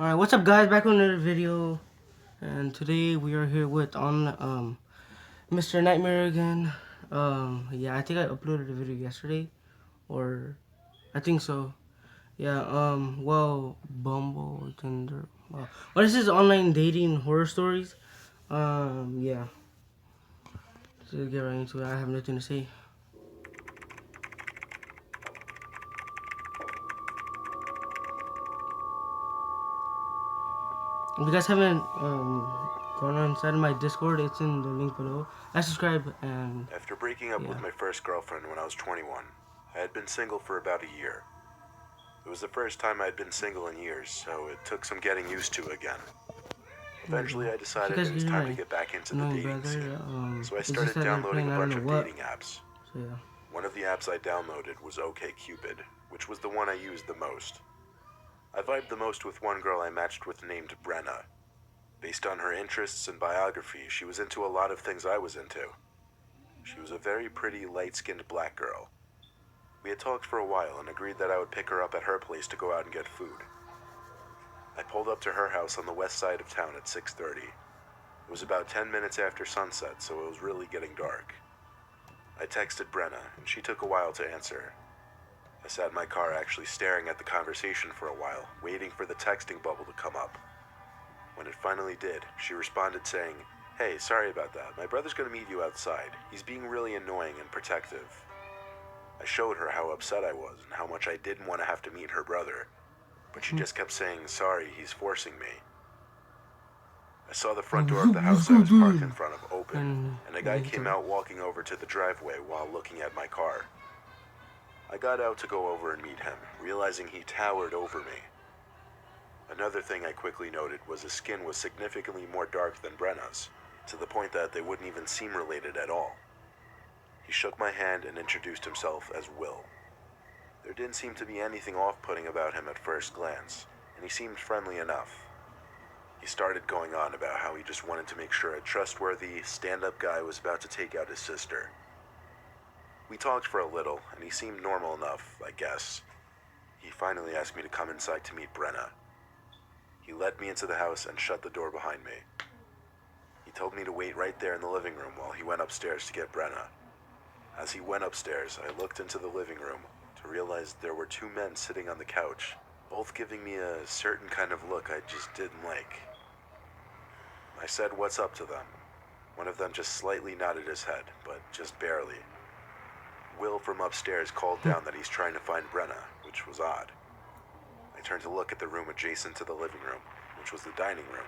Alright, what's up guys, back with another video, and today we are here with Mr. Nightmare again. Yeah, I think I uploaded a video yesterday, or I think so. Yeah, well, Bumble, Tinder, well, this is online dating horror stories. Yeah, so get right into it. I have nothing to say. If you guys haven't gone inside of my Discord, it's in the link below. I subscribe and After breaking up with my first girlfriend when I was 21, I had been single for about a year. It was the first time I had been single in years, so it took some getting used to again. Eventually, I decided it was time to get back into the dating scene, so I started downloading a bunch of dating apps. So yeah. One of the apps I downloaded was OkCupid, which was the one I used the most. I vibed the most with one girl I matched with named Brenna. Based on her interests and biography, she was into a lot of things I was into. She was a very pretty, light-skinned black girl. We had talked for a while and agreed that I would pick her up at her place to go out and get food. I pulled up to her house on the west side of town at 6:30. It was about 10 minutes after sunset, so it was really getting dark. I texted Brenna, and she took a while to answer. I sat in my car actually staring at the conversation for a while, waiting for the texting bubble to come up. When it finally did, she responded saying, "Hey, sorry about that. My brother's gonna meet you outside. He's being really annoying and protective." I showed her how upset I was and how much I didn't want to have to meet her brother, but she just kept saying, "Sorry, he's forcing me." I saw the front door of the house I was parked in front of open, and a guy came out walking over to the driveway while looking at my car. I got out to go over and meet him, realizing he towered over me. Another thing I quickly noted was his skin was significantly more dark than Brenna's, to the point that they wouldn't even seem related at all. He shook my hand and introduced himself as Will. There didn't seem to be anything off-putting about him at first glance, and he seemed friendly enough. He started going on about how he just wanted to make sure a trustworthy, stand-up guy was about to take out his sister. We talked for a little, and he seemed normal enough, I guess. He finally asked me to come inside to meet Brenna. He led me into the house and shut the door behind me. He told me to wait right there in the living room while he went upstairs to get Brenna. As he went upstairs, I looked into the living room to realize there were two men sitting on the couch, both giving me a certain kind of look I just didn't like. I said what's up to them. One of them just slightly nodded his head, but just barely. Will from upstairs called down that he's trying to find Brenna, which was odd. I turned to look at the room adjacent to the living room, which was the dining room.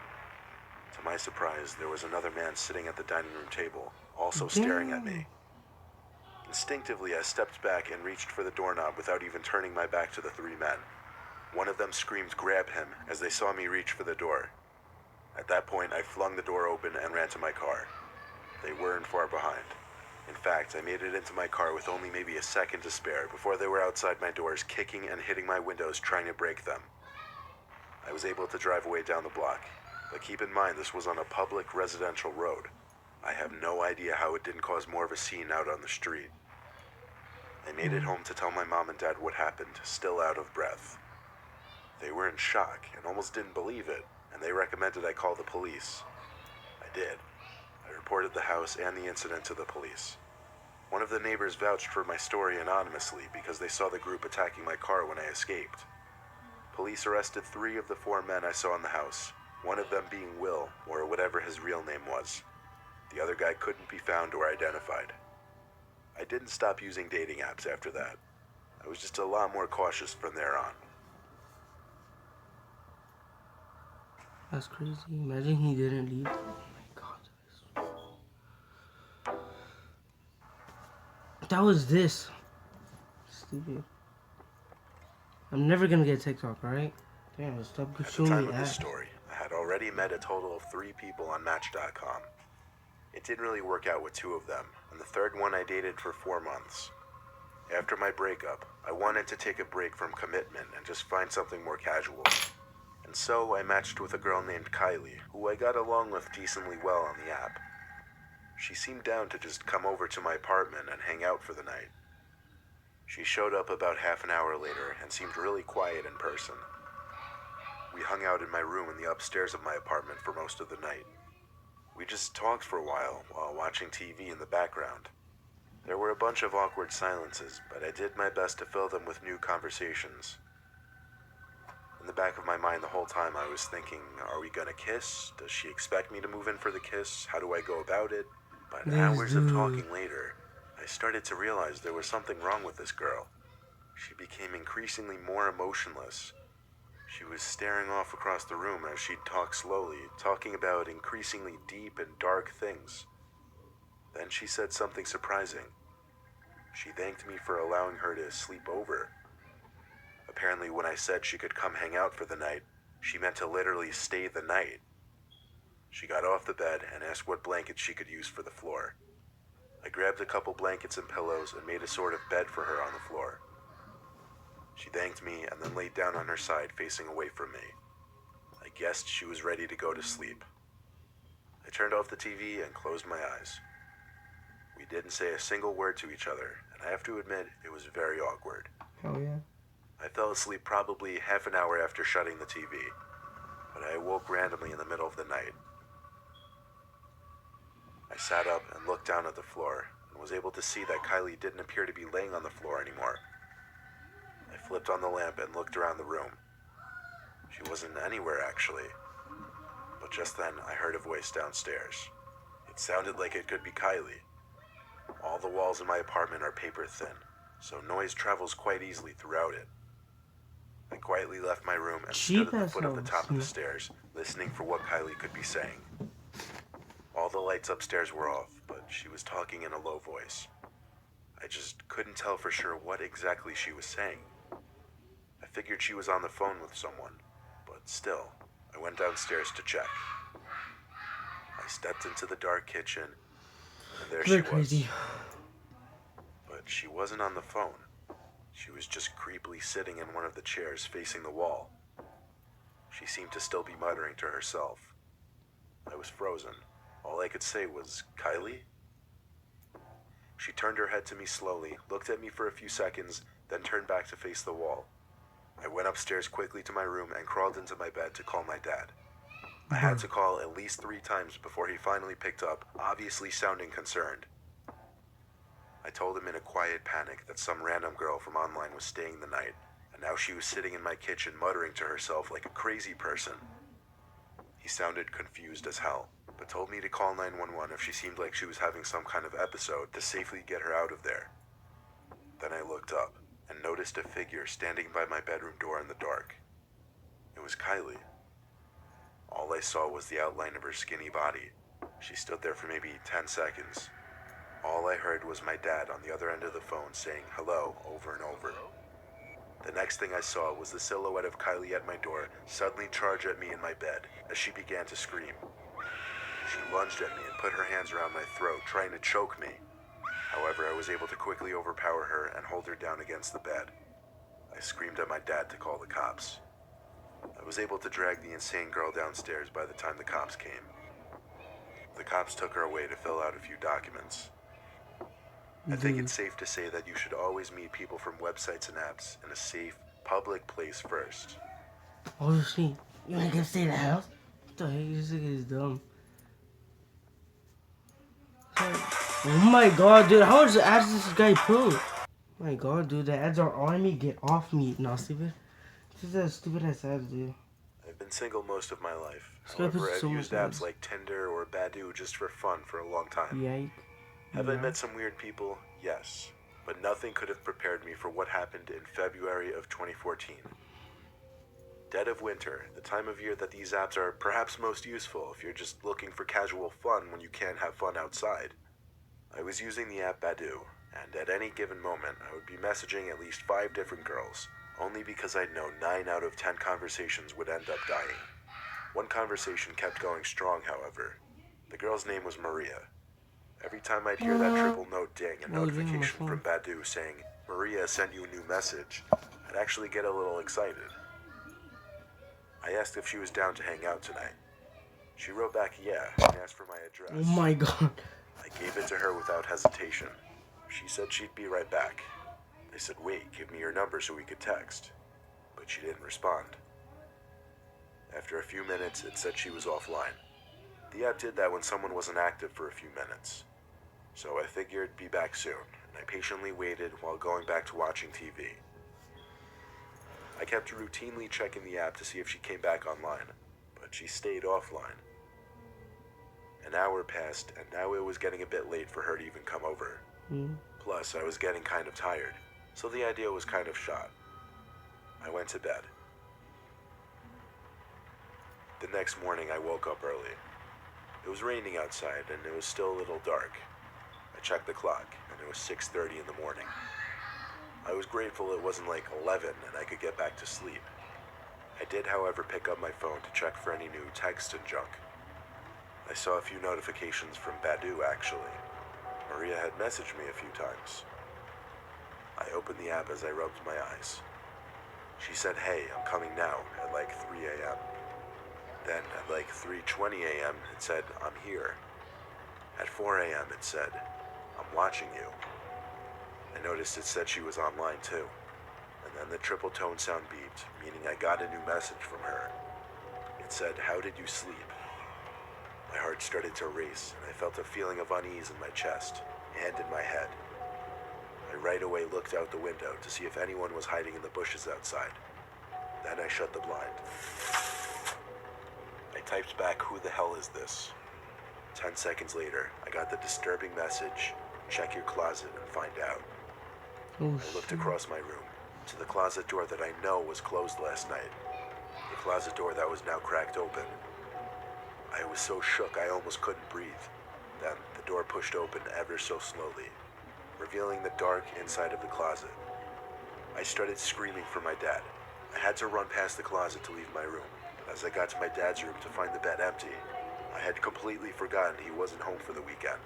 To my surprise, there was another man sitting at the dining room table, also staring at me. Instinctively, I stepped back and reached for the doorknob without even turning my back to the three men. One of them screamed, "Grab him," as they saw me reach for the door. At that point, I flung the door open and ran to my car. They weren't far behind. In fact, I made it into my car with only maybe a second to spare before they were outside my doors, kicking and hitting my windows, trying to break them. I was able to drive away down the block, but keep in mind this was on a public residential road. I have no idea how it didn't cause more of a scene out on the street. I made it home to tell my mom and dad what happened, still out of breath. They were in shock and almost didn't believe it, and they recommended I call the police. I did. I reported the house and the incident to the police. One of the neighbors vouched for my story anonymously because they saw the group attacking my car when I escaped. Police arrested 3 of the 4 men I saw in the house, one of them being Will, or whatever his real name was. The other guy couldn't be found or identified. I didn't stop using dating apps after that. I was just a lot more cautious from there on. That's crazy. Imagine he didn't leave. Oh my god. That was this. Stupid. I'm never gonna get TikTok, right? Damn, stop showing me At the time of this ads. story, I had already met a total of 3 people on Match.com. It didn't really work out with 2 of them, and the third one I dated for 4 months. After my breakup, I wanted to take a break from commitment and just find something more casual. And so I matched with a girl named Kylie, who I got along with decently well on the app. She seemed down to just come over to my apartment and hang out for the night. She showed up about half an hour later and seemed really quiet in person. we hung out in my room in the upstairs of my apartment for most of the night. We just talked for a while watching TV in the background. There were a bunch of awkward silences, but I did my best to fill them with new conversations. In the back of my mind the whole time I was thinking, are we gonna kiss? Does she expect me to move in for the kiss? How do I go about it? But This hours of dude. talking later, I started to realize there was something wrong with this girl. She became increasingly more emotionless. She was staring off across the room as she'd talk slowly, talking about increasingly deep and dark things. Then she said something surprising. She thanked me for allowing her to sleep over. Apparently, when I said she could come hang out for the night, she meant to literally stay the night. She got off the bed and asked what blankets she could use for the floor. I grabbed a couple blankets and pillows and made a sort of bed for her on the floor. She thanked me and then laid down on her side, facing away from me. I guessed she was ready to go to sleep. I turned off the TV and closed my eyes. We didn't say a single word to each other, and I have to admit, it was very awkward. Hell yeah. I fell asleep probably half an hour after shutting the TV, but I awoke randomly in the middle of the night. I sat up and looked down at the floor and was able to see that Kylie didn't appear to be laying on the floor anymore. I flipped on the lamp and looked around the room. She wasn't anywhere actually, but just then I heard a voice downstairs. It sounded like it could be Kylie. All the walls in my apartment are paper thin, so noise travels quite easily throughout it. I quietly left my room and stood at the foot of the top of the stairs, listening for what Kylie could be saying. All the lights upstairs were off, but she was talking in a low voice. I just couldn't tell for sure what exactly she was saying. I figured she was on the phone with someone, but still, I went downstairs to check. I stepped into the dark kitchen, and there she was. But she wasn't on the phone. She was just creepily sitting in one of the chairs facing the wall. She seemed to still be muttering to herself. I was frozen. All I could say was, Kylie? She turned her head to me slowly, looked at me for a few seconds, then turned back to face the wall. I went upstairs quickly to my room and crawled into my bed to call my dad. I had to call at least 3 times before he finally picked up, obviously sounding concerned. I told him in a quiet panic that some random girl from online was staying the night, and now she was sitting in my kitchen muttering to herself like a crazy person. He sounded confused as hell, but told me to call 911 if she seemed like she was having some kind of episode to safely get her out of there. Then I looked up and noticed a figure standing by my bedroom door in the dark. It was Kylie. All I saw was the outline of her skinny body. She stood there for maybe 10 seconds. All I heard was my dad on the other end of the phone saying hello over and over. The next thing I saw was the silhouette of Kylie at my door suddenly charge at me in my bed as she began to scream. She lunged at me and put her hands around my throat, trying to choke me. However, I was able to quickly overpower her and hold her down against the bed. I screamed at my dad to call the cops. I was able to drag the insane girl downstairs by the time the cops came. The cops took her away to fill out a few documents. I think it's safe to say that you should always meet people from websites and apps in a safe, public place first. Oh shit. You ain't gonna stay in the house? What the heck? This nigga is dumb. Oh my god, dude. How much ads does this guy put? Oh my god, dude. The ads are on me. Get off me. No, stupid. This is a stupid ass ads, dude. I've been single most of my life. This guy However, puts I've so used much apps ads. like Tinder or Badoo just for fun for a long time. Yike. Have I met some weird people? Yes. But nothing could have prepared me for what happened in February of 2014. Dead of winter, the time of year that these apps are perhaps most useful if you're just looking for casual fun when you can't have fun outside. I was using the app Badoo, and at any given moment I would be messaging at least 5 different girls, only because I'd know 9 out of 10 conversations would end up dying. One conversation kept going strong, however. The girl's name was Maria. Every time I'd hear that triple note ding, a notification from Badoo saying, Maria sent you a new message, I'd actually get a little excited. I asked if she was down to hang out tonight. She wrote back yeah, and asked for my address. Oh my god. I gave it to her without hesitation. She said she'd be right back. I said, wait, give me your number so we could text. But she didn't respond. After a few minutes, it said she was offline. The app did that when someone wasn't active for a few minutes. So I figured it'd be back soon, and I patiently waited while going back to watching TV. I kept routinely checking the app to see if she came back online, but she stayed offline. An hour passed, and now it was getting a bit late for her to even come over. Plus, I was getting kind of tired, so the idea was kind of shot. I went to bed. The next morning, I woke up early. It was raining outside, and it was still a little dark. I checked the clock, and it was 6:30 in the morning. I was grateful it wasn't like 11 and I could get back to sleep. I did, however, pick up my phone to check for any new text and junk. I saw a few notifications from Badu, actually. Maria had messaged me a few times. I opened the app as I rubbed my eyes. She said, "Hey, I'm coming now," at like 3 a.m. Then at like 3:20 a.m. it said, "I'm here." At 4 a.m. it said, "I'm watching you." I noticed it said she was online too, and then the triple tone sound beeped, meaning I got a new message from her. It said, "How did you sleep?" My heart started to race, and I felt a feeling of unease in my chest and in my head. I right away looked out the window to see if anyone was hiding in the bushes outside. Then I shut the blind. I typed back, "Who the hell is this?" 10 seconds later, I got the disturbing message, "Check your closet and find out." I looked across my room to the closet door that I know was closed last night. The closet door that was now cracked open. I was so shook I almost couldn't breathe. Then the door pushed open ever so slowly, revealing the dark inside of the closet. I started screaming for my dad. I had to run past the closet to leave my room. As I got to my dad's room to find the bed empty, I had completely forgotten he wasn't home for the weekend.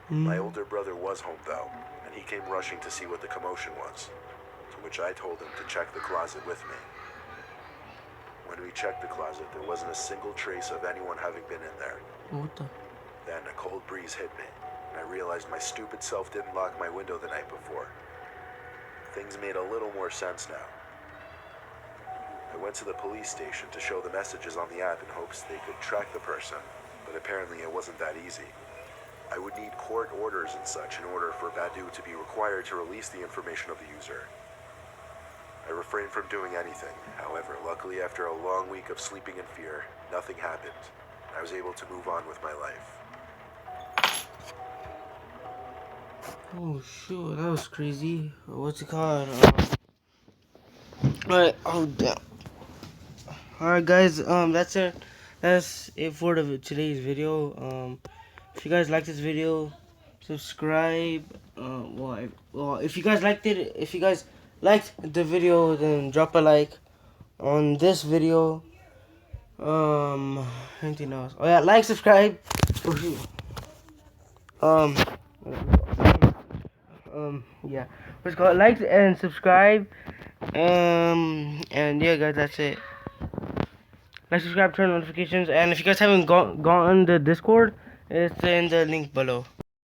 My older brother was home though, and he came rushing to see what the commotion was, to which I told him to check the closet with me. When we checked the closet, there wasn't a single trace of anyone having been in there. What the? Then a cold breeze hit me, and I realized my stupid self didn't lock my window the night before. Things made a little more sense now. I went to the police station to show the messages on the app in hopes they could track the person, but apparently it wasn't that easy. I would need court orders and such in order for Badu to be required to release the information of the user. I refrained from doing anything. However, luckily after a long week of sleeping in fear, nothing happened. I was able to move on with my life. Oh shoot, that was crazy. What's it called? Alright, oh damn. Alright guys, that's it. That's it for today's video. If you guys like this video, subscribe. Well, if you guys liked it, if you guys liked the video, then drop a like on this video. Anything else? Oh yeah, like, subscribe. Yeah. Let's go. Like and subscribe. And yeah, guys, that's it. Like, subscribe, turn on notifications, and if you guys haven't gone the Discord, it's in the link below.